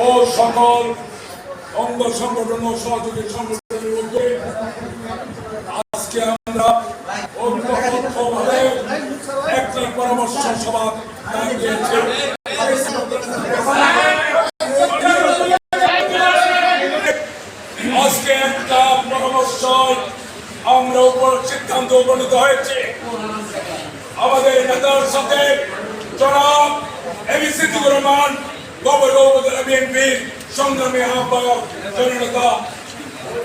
ও সকল অঙ্গ সংগঠন ও সহযোগী সংগঠনের মধ্যে আজকে আমরা ঐক্যবদ্ধভাবে একটি পরামর্শ সভা দিয়েছি। আজকে একটা পরামর্শ আমরা উপর সিদ্ধান্ত উপনীত হয়েছে। আমাদের নেতার সাথে জনাব এবি সিদ্দিকুর রহমান গভর্নর উপজেলা বিএনপির সংগ্রামী আহ্বায়ক জননেতা,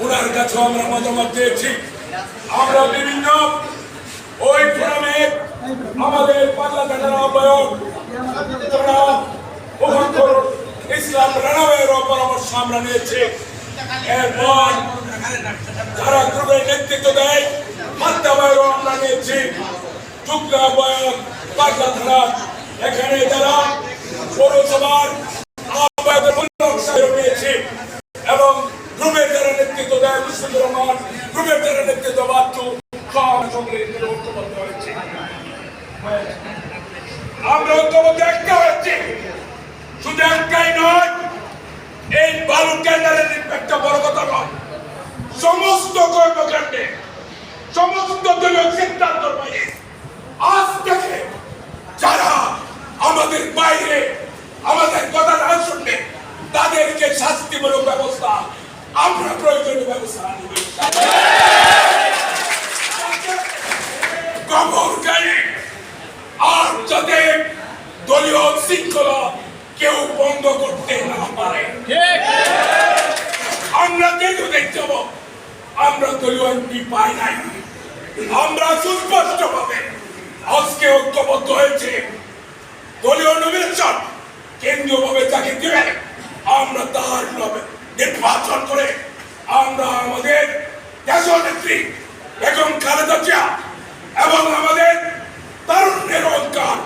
ওনার কাছে আমরা মতামত দিয়েছি। আমরা বিভিন্ন ওই ফোরামে আমাদের পাগলা থানার আহ্বায়ক জনাব মুহাম্মদ ইসলাম রানাওয়ের পরামর্শ আমরা নিয়েছি। এরপর যারা গ্রুপের নেতৃত্ব দেয় হাত্তাবাইরও আমরা নিয়েছি। যুগ্ম আহ্বায়ক পাগলা থানা, এখানে যারা পৌরসভার আহ্বায়কের নিয়েছি এবং গ্রুপের যারা নেতৃত্ব দেয় মুশফিকুর রহমান, গ্রুপের যারা নেতৃত্ব বাচ্চু ঐক্যবদ্ধ হয়েছে। আমরা ঐক্যবদ্ধ একটা হয়েছি, শুধু একটাই নয়, এই বালু টেন্ডারের একটা বড় কথা নয়, সমস্ত কর্মকাণ্ডে সমস্ত দলীয় সিদ্ধান্ত বাইরে আজ থেকে যারা আমাদের বাইরে আমাদের কথা না শুনবে তাদেরকে শাস্তিমূলক ব্যবস্থা আমরা প্রয়োজনীয় ব্যবস্থা নিব। আর যাতে দলীয় শৃঙ্খলা কেউ বন্ধ করতে না পারে, আমরা যেহেতু দেখতে পাবো আমরা দলীয় এমপি পাই নাই, আমরা সুস্পষ্ট ভাবে আজকে ঐক্যবদ্ধ হয়েছে দলীয় নমিনেশন কেন্দ্রীয় ভাবে যাকে দেবে আমরা তার নির্বাচন করে আমরা আমাদের দেশীয় নেত্রী বেগম খালেদা জিয়া এবং আমাদের তারুণ্যের অহংকার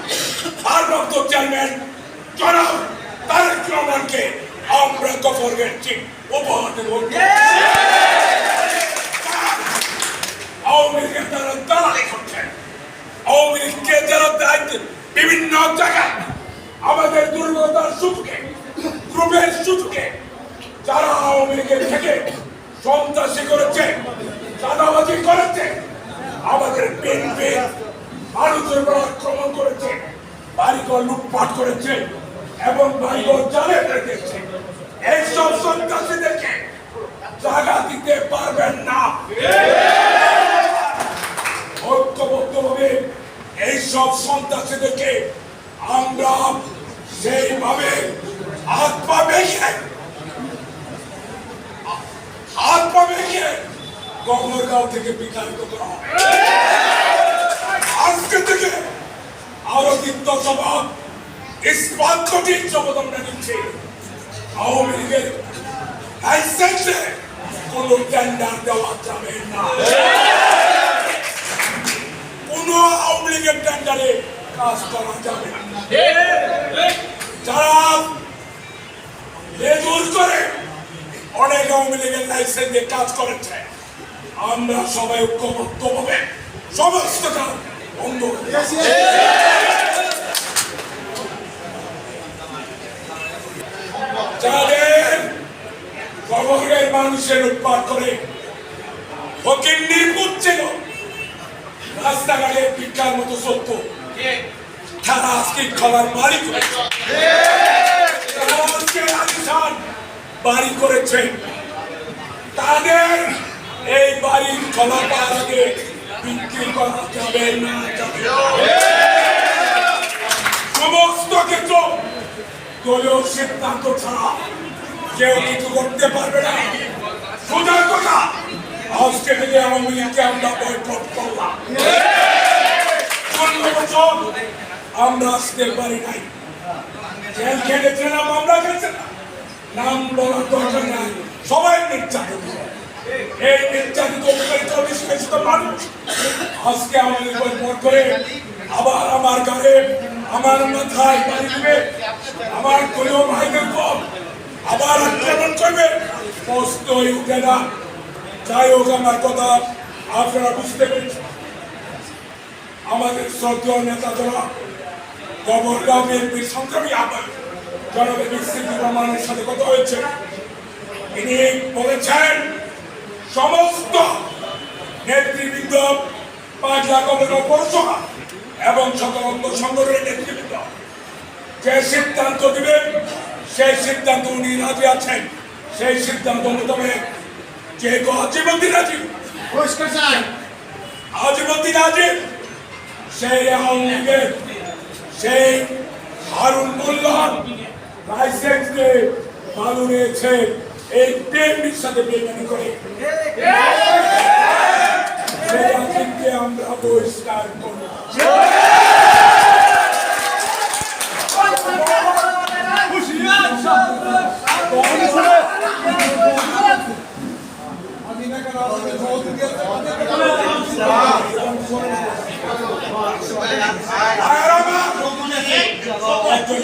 ভারপ্রাপ্ত চেয়ারম্যান জনাব তারেক রহমানকে আমরা গভর্নমেন্ট চিফ উপহার দেব। আওয়ামী লীগের যারা দালালি করছেন, আওয়ামী লীগকে যারা দায়িত্ব বিভিন্ন জায়গায় আমাদের দুর্বলতার সুযোগে গ্রুপের সুযোগে যারা আওয়ামী লীগের থেকে সন্ত্রাসী করেছে, চাঁদাবাজি করেছে, আমাদের বিএনপির মানুষের উপর আক্রমণ করেছে, বাড়িঘর লুটপাট করেছে এবং বাড়িঘর জ্বালিয়ে রেখেছে, এইসব সন্ত্রাসীদেরকে জায়গা দিতে পারবেন না। ঐক্যবদ্ধভাবে এইসব সন্ত্রাসীদেরকে আমরা সেইভাবে হাত পা ভেঙে গঙ্গরগাঁও থেকে বিতাড়িত করা হবে। আজকে থেকে আরো দ্বিতীয় শপথ ইস্পাত কঠিন শপথ আমরা নিচ্ছি, আওয়ামী লীগের লাইসেন্সে কোন টেন্ডার দেওয়া যাবে না, কোন আওয়ামী লীগের টেন্ডারে কাজ করা যাবে না। যারা লেজুর করে অনেক আওয়ামী লীগের লাইসেন্স দিয়ে কাজ করেছে, আমরা সবাই ঐক্যবদ্ধ ভাবে সমস্ত কাজ বন্ধ করে যাদের শহরের মানুষের উৎপাদ করে ফকির নির্বুত ছিল, রাস্তাঘাটে ভিক্ষার মতো সত্য, তারা আজকে খাবার বাড়ি করেছে, বাড়ি করেছে, তাদের এই বাড়ির খোলা পাওয়ার আগে বিক্রি করা যাবে না। সমস্ত ক্ষেত্র দলীয় সিদ্ধান্ত ছাড়া কেউ কিছু করতে পারবে না। সোজা কথা, আজকে থেকে আওয়ামী লীগকে আমরা বয়কট করলাম। ১৫ বছর আমরা আসতে পারি নাই, জেল খেটেছিলাম, আমরা খেয়েছি না, নাম বলার দরকার নাই, সবাই নির্যাতিত। এই নির্যাতিত নিষ্পেষিত মানুষ আজকে আমাদের পর করে আবার আমার গায়ে আমার মাথায় বাড়ি দিবে, আমার দলীয় ভাইদের পর আবার আক্রমণ করবে, প্রশ্ন হয়ে উঠে না। যাই হোক, আমার কথা আপনারা বুঝতে পেরেছেন। আমাদের শ্রদ্ধেয় নেতা যারা গভর্নর বিএনপির সংগ্রামী আহ্বায়ক জনাব বিসিবি রহমানের সাথে কথা হয়েছে। তিনি বলেছেন সমস্ত নেতৃবৃন্দ 5 লাখ পৌরসভা এবং সকল অঙ্গ সংগঠনের নেতৃবৃন্দ যে সিদ্ধান্ত দিবেন সেই সিদ্ধান্ত উনি রাজি আছেন। সেই সিদ্ধান্ত মোতাবেক যেহেতু আজিমুদ্দিন রাজীব সেই আওয়ামী সেই হারুন মোল্লার লাইসেন্স দিয়ে বালু নিয়েছে এই বিএনপির সাথে বেমানি করে। সেই আজিমকে আমরা বহিষ্কার করব। একজন